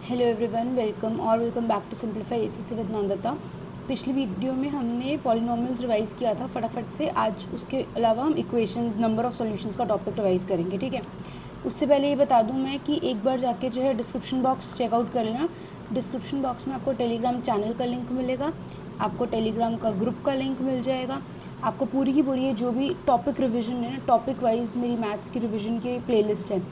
Hello everyone, welcome back to simplify ACC with Nandita. पिछली video में हमने पॉलिनोमियल्स रिवाइज़ किया था फटाफट से। आज उसके अलावा हम इक्वेशंस, नंबर ऑफ़ सॉल्यूशंस का टॉपिक रिवाइज़ करेंगे, ठीक है। उससे पहले ये बता दूं मैं कि एक बार जाके जो है डिस्क्रिप्शन बॉक्स चेकआउट कर लेना। डिस्क्रिप्शन बॉक्स में आपको टेलीग्राम चैनल का लिंक मिलेगा, आपको टेलीग्राम का ग्रुप का लिंक मिल जाएगा, आपको पूरी की पूरी जो भी टॉपिक रिविज़न है ना, टॉपिक वाइज मेरी मैथ्स की रिविज़न की प्लेलिस्ट है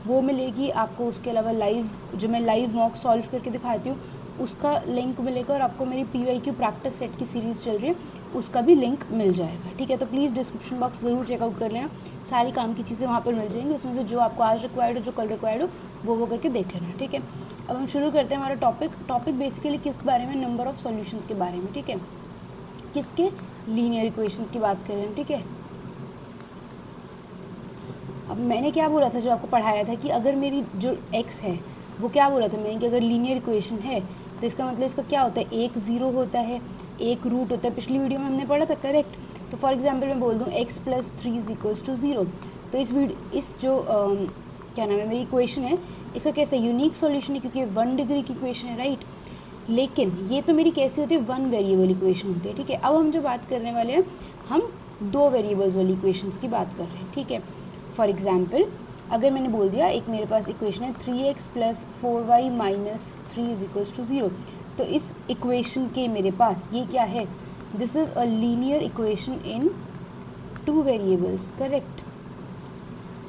वो मिलेगी आपको। उसके अलावा लाइव जो मैं लाइव मॉक सॉल्व करके दिखाती हूँ उसका लिंक मिलेगा, और आपको मेरी PYQ प्रैक्टिस सेट की सीरीज़ चल रही है उसका भी लिंक मिल जाएगा, ठीक है। तो प्लीज़ डिस्क्रिप्शन बॉक्स ज़रूर चेकआउट कर लेना, सारी काम की चीज़ें वहाँ पर मिल जाएंगी। उसमें से जो आपको आज रिक्वायर्ड हो, जो कल रिक्वायर्ड हो, वो करके देख लेना, ठीक है। अब हम शुरू करते हैं हमारा टॉपिक बेसिकली किस बारे में, नंबर ऑफ़ सॉल्यूशंस के बारे में, ठीक है। किसके? लीनियर इक्वेशंस की बात कर रहे हैं, ठीक है। अब मैंने क्या बोला था जब आपको पढ़ाया था कि अगर मेरी जो x है वो क्या बोला था मैंने कि अगर लीनियर इक्वेशन है तो इसका मतलब इसका क्या होता है, एक ज़ीरो होता है, एक रूट होता है। पिछली वीडियो में हमने पढ़ा था, करेक्ट। तो फॉर एग्जांपल मैं बोल दूँ x + 3 = 0, तो इस जो क्या नाम है मेरी इक्वेशन है, इसका कैसे यूनिक सॉल्यूशन है क्योंकि ये 1 डिग्री की इक्वेशन है, राइट। लेकिन ये तो मेरी कैसी होती है, 1 वेरिएबल इक्वेशन होती है, ठीक है। अब हम जो बात करने वाले हैं, हम 2 वेरिएबल्स वाली इक्वेशंस की बात कर रहे हैं, ठीक है। फॉर एग्जाम्पल अगर मैंने बोल दिया एक मेरे पास इक्वेशन है 3x + 4y - 3 = 0, तो इस इक्वेशन के मेरे पास ये क्या है, this is a linear equation in 2 variables, correct.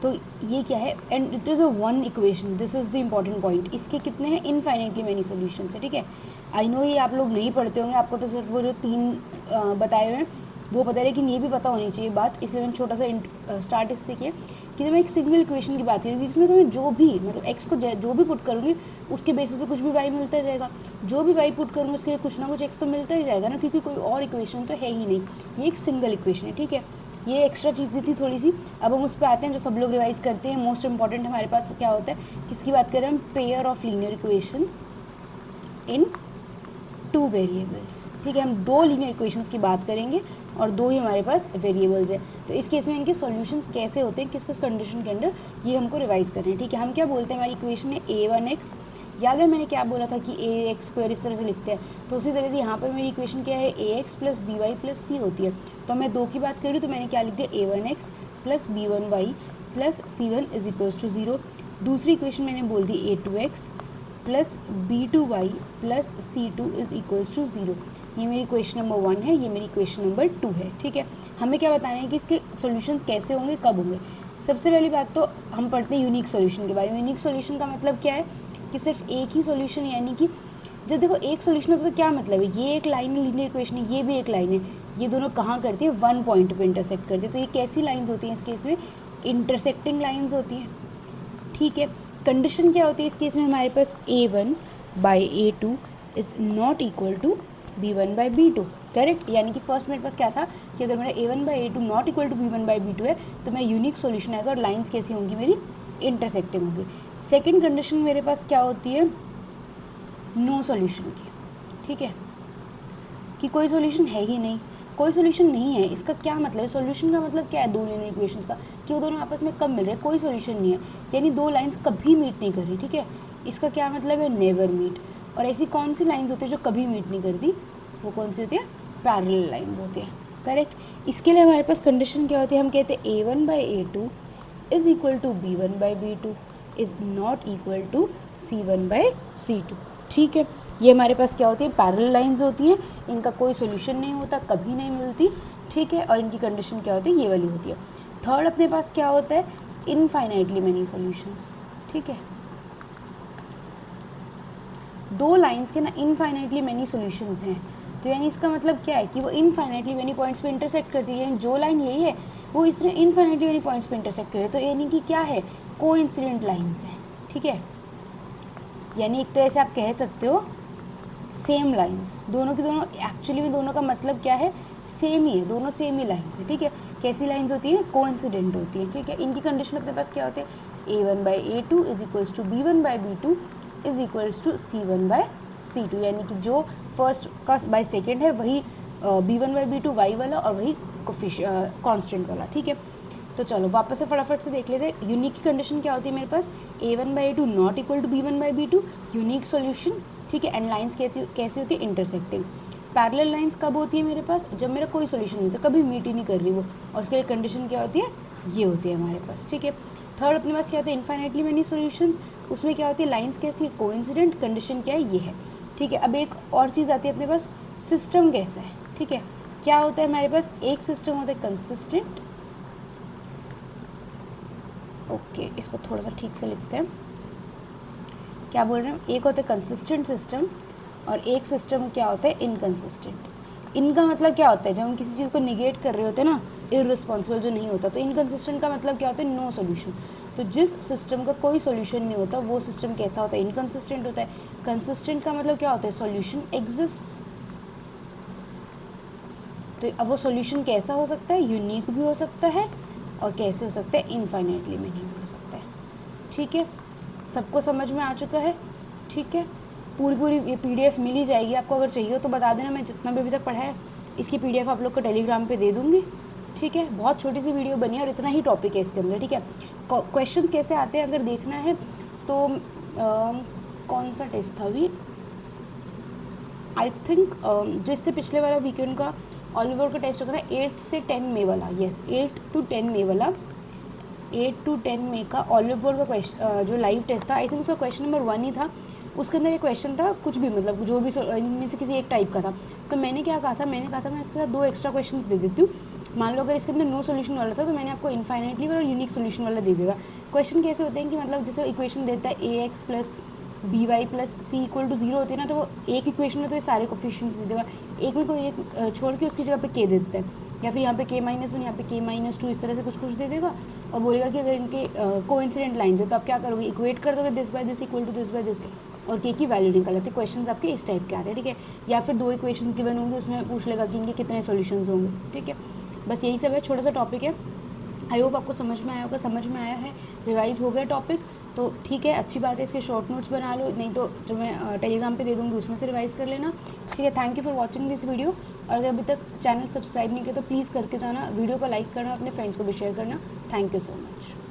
तो ये क्या है, and it is a 1 equation, this is the important point. इसके कितने हैं, इनफाइनाइटली मैनी सॉल्यूशंस है, ठीक है। आई नो ये आप लोग नहीं पढ़ते होंगे, आपको तो सिर्फ वो जो 3 बताए हुए हैं वो पता है, लेकिन ये भी पता होनी चाहिए बात, इसलिए मैंने छोटा सा स्टार्ट इससे किया कि जब मैं एक सिंगल इक्वेशन की बात करूँगी इसमें तो मैं जो भी मतलब x को जो भी पुट करूँगी उसके बेसिस पे कुछ भी y मिलता जाएगा, जो भी y पुट करूँगी उसके लिए कुछ ना कुछ x तो मिलता ही जाएगा ना, क्योंकि कोई और इक्वेशन तो है ही नहीं, ये एक सिंगल इक्वेशन है, ठीक है। ये एक्स्ट्रा चीज़ थी थोड़ी सी। अब हम उस पर आते हैं जो सब लोग रिवाइज करते हैं। मोस्ट इंपॉर्टेंट हमारे पास क्या होता है, किसकी बात करें हम, pair of linear equations in 2 variables, ठीक है। हम 2 लीनियर इक्वेशंस की बात करेंगे और 2 ही हमारे पास वेरिएबल्स है। तो इस केस में इनके सॉल्यूशंस कैसे होते हैं, किस किस कंडीशन के अंडर, ये हमको रिवाइज करना है, ठीक है। हम क्या बोलते हैं, हमारी इक्वेशन है a1x, याद है मैंने क्या बोला था कि ax² इस तरह से लिखते हैं, तो उसी तरह से यहाँ पर मेरी इक्वेशन क्या है, ax + by + c होती है। तो मैं 2 की बात करूँ तो मैंने क्या लिख दिया, a1x + b1y + c1 = 0। दूसरी इक्वेशन मैंने बोल दी a2x + b2y + c2 = 0। ये मेरी क्वेश्चन नंबर 1 है, ये मेरी क्वेश्चन नंबर 2 है, ठीक है। हमें क्या बताना है कि इसके सॉल्यूशंस कैसे होंगे, कब होंगे। सबसे पहली बात तो हम पढ़ते हैं यूनिक सॉल्यूशन के बारे में। यूनिक सॉल्यूशन का मतलब क्या है कि सिर्फ एक ही सॉल्यूशन, यानी कि जब देखो एक सॉल्यूशन होता है तो क्या मतलब है, ये एक लाइन है, लीनियर इक्वेशन है, ये भी एक लाइन है, ये दोनों कहाँ करती है, 1 पॉइंट पे इंटरसेक्ट करती है। तो ये कैसी लाइंस होती हैं इस केस में, इंटरसेक्टिंग लाइंस होती हैं, ठीक है। कंडीशन क्या होती है इस केस में, हमारे पास a1/a2 is not equal to b1/b2, correct. यानी कि फर्स्ट मेरे पास क्या था कि अगर मेरा a1/a2 not equal to b1/b2 है तो मेरा यूनिक सॉल्यूशन आएगा और लाइंस कैसी होंगी, मेरी इंटरसेक्टिंग होंगी। सेकंड कंडीशन मेरे पास क्या होती है, नो सॉल्यूशन की, ठीक है, कि कोई सॉल्यूशन है ही नहीं। कोई सॉल्यूशन नहीं है, इसका क्या मतलब है, सॉल्यूशन का मतलब क्या है, 2 लीनियर इक्वेशंस का, कि वो दोनों आपस में कब मिल रहे हैं, कोई सॉल्यूशन नहीं है, यानी 2 लाइंस कभी मीट नहीं कर रही, ठीक है। इसका क्या मतलब है, नेवर मीट। और ऐसी कौन सी लाइंस होती है जो कभी मीट नहीं करती, वो कौन सी होती है, पैरेलल लाइंस होती है, करेक्ट। इसके लिए हमारे पास कंडीशन क्या होती है, हम कहते हैं a1/a2 is equal to b1/b2 is not equal to c1/c2, ठीक है। ये हमारे पास क्या होती है, पैरेलल लाइंस होती हैं, इनका कोई सॉल्यूशन नहीं होता, कभी नहीं मिलती, ठीक है। और इनकी कंडीशन क्या होती है, ये वाली होती है। थर्ड अपने पास क्या होता है, इनफाइनाइटली मैनी सॉल्यूशंस, ठीक है। 2 लाइंस के ना इनफाइनाइटली मैनी सॉल्यूशंस हैं, तो यानी इसका मतलब क्या है कि वो इनफाइनाइटली मैनी पॉइंट्स पे इंटरसेक्ट करती है, यानी जो लाइन यही है वो इस तरह इनफाइनाइटली मैनी पॉइंट्स पे इंटरसेक्ट करे, तो यानी कि क्या है, कोइंसिडेंट लाइंस है, ठीक है। यानी एक तरह से आप कह सकते हो सेम लाइंस, दोनों की दोनों एक्चुअली में दोनों का मतलब क्या है, सेम ही है, दोनों सेम ही लाइंस है, ठीक है। कैसी लाइंस होती है, कोइंसिडेंट होती है, ठीक है। इनकी कंडीशन अपने पास क्या होते हैं, a1/a2 is equals to b1/b2 is equals to c1/c2, यानी कि जो फर्स्ट का बाय सेकेंड है वही b1/b2 y वाला और वही कॉन्स्टेंट वाला, ठीक है। तो चलो वापस से फटाफट से देख लेते हैं। यूनिक की कंडीशन क्या होती है मेरे पास, a1/a2 not equal to b1/b2, unique solution, ठीक है। एंड लाइंस कैसी होती है, इंटरसेक्टिंग। पैरेलल लाइंस कब होती है मेरे पास, जब मेरा कोई सॉल्यूशन नहीं होता, कभी मीट ही नहीं कर रही वो, और उसके लिए कंडीशन क्या होती है, ये होती है हमारे पास, ठीक है। थर्ड अपने पास क्या होता है, इन्फाइनाइटली मेनी सॉल्यूशंस, उसमें क्या होती है, लाइंस कैसी है, कोइंसिडेंट, कंडीशन क्या है, ये है, ठीक है। अब एक और चीज़ आती है अपने पास, सिस्टम कैसा है, ठीक है। क्या होता है हमारे पास, एक सिस्टम होता है कंसिस्टेंट, ओके इसको थोड़ा सा ठीक से लिखते हैं, क्या बोल रहे हैं, एक होता है कंसिस्टेंट सिस्टम और एक सिस्टम क्या होता है, इनकंसिस्टेंट। इनका मतलब क्या होता है, जब हम किसी चीज़ को निगेट कर रहे होते हैं ना, इररिस्पॉन्सिबल जो नहीं होता, तो इनकंसिस्टेंट का मतलब क्या होता है, नो सॉल्यूशन। तो जिस सिस्टम का कोई सॉल्यूशन नहीं होता वो सिस्टम कैसा होता है, इनकंसिस्टेंट होता है। कंसिस्टेंट का मतलब क्या होता है, सॉल्यूशन एग्जिस्ट्स। तो अब वो सॉल्यूशन कैसा हो सकता है, यूनिक भी हो सकता है, और कैसे हो सकता है, इनफाइनाइटली मेनी भी हो सकता है, ठीक है। सबको समझ में आ चुका है, ठीक है। पूरी ये PDF मिल ही जाएगी आपको, अगर चाहिए हो तो बता देना, मैं जितना भी अभी तक पढ़ा है इसकी PDF आप लोग को टेलीग्राम पे दे दूँगी, ठीक है। बहुत छोटी सी वीडियो बनी है और इतना ही टॉपिक है इसके अंदर, ठीक है। क्वेश्चंस कैसे आते हैं अगर देखना है तो कौन सा टेस्ट था अभी, आई थिंक जो इससे पिछले वाला वीकेंड का ऑल ओवर का टेस्ट होगा ना, 8 से 10 मई वाला, यस 8 to 10 मई वाला, 8 to 10 मई का ऑल ओवर का क्वेश्चन जो लाइव टेस्ट था, आई थिंक उसका क्वेश्चन नंबर 1 ही था। उसके अंदर ये क्वेश्चन था कुछ भी, मतलब जो भी इनमें से किसी एक टाइप का था। तो मैंने क्या कहा था, मैंने कहा था मैं इसके साथ 2 एक्स्ट्रा क्वेश्चन दे देती हूँ। मान लो अगर इसके अंदर नो सोल्यूशन वाला था तो मैंने आपको इनफाइनाइटली और यूनिक सोल्यूशन वाला दे देगा। क्वेश्चन कैसे होते हैं कि मतलब जैसे इक्वेशन देता है ax plus by plus c equal to 0 होती है ना, तो वो एक इक्वेशन में तो ये सारे कोफिशिएंट्स दे देगा, एक में कोई एक छोड़ के उसकी जगह पे k दे देता है, या फिर यहाँ पे k-1 यहाँ पे k-2 इस तरह से कुछ दे देगा, और बोलेगा कि अगर इनके कोइंसिडेंट लाइन्स है तो आप क्या करोगे, इक्वेट कर दोगे this by this equal to this by this, और k की वैल्यू निकाल लेते। क्वेश्चन आपके इस टाइप के आते हैं, ठीक है। या फिर 2 इक्वेशंस गिवन होंगे, उसमें पूछ लेगा कि इनके कितने सॉल्यूशंस होंगे, ठीक है। बस यही सब है, छोटा सा टॉपिक है। आई होप आपको समझ में आया होगा, समझ में आया है, रिवाइज हो गया टॉपिक तो ठीक है, अच्छी बात है। इसके शॉर्ट नोट्स बना लो, नहीं तो जो मैं टेलीग्राम पे दे दूँगी उसमें से रिवाइज कर लेना, ठीक है। Thank you for watching this video, और अगर अभी तक चैनल सब्सक्राइब नहीं किया तो प्लीज़ करके जाना, वीडियो को लाइक करना, अपने फ्रेंड्स को भी शेयर करना। Thank you so much.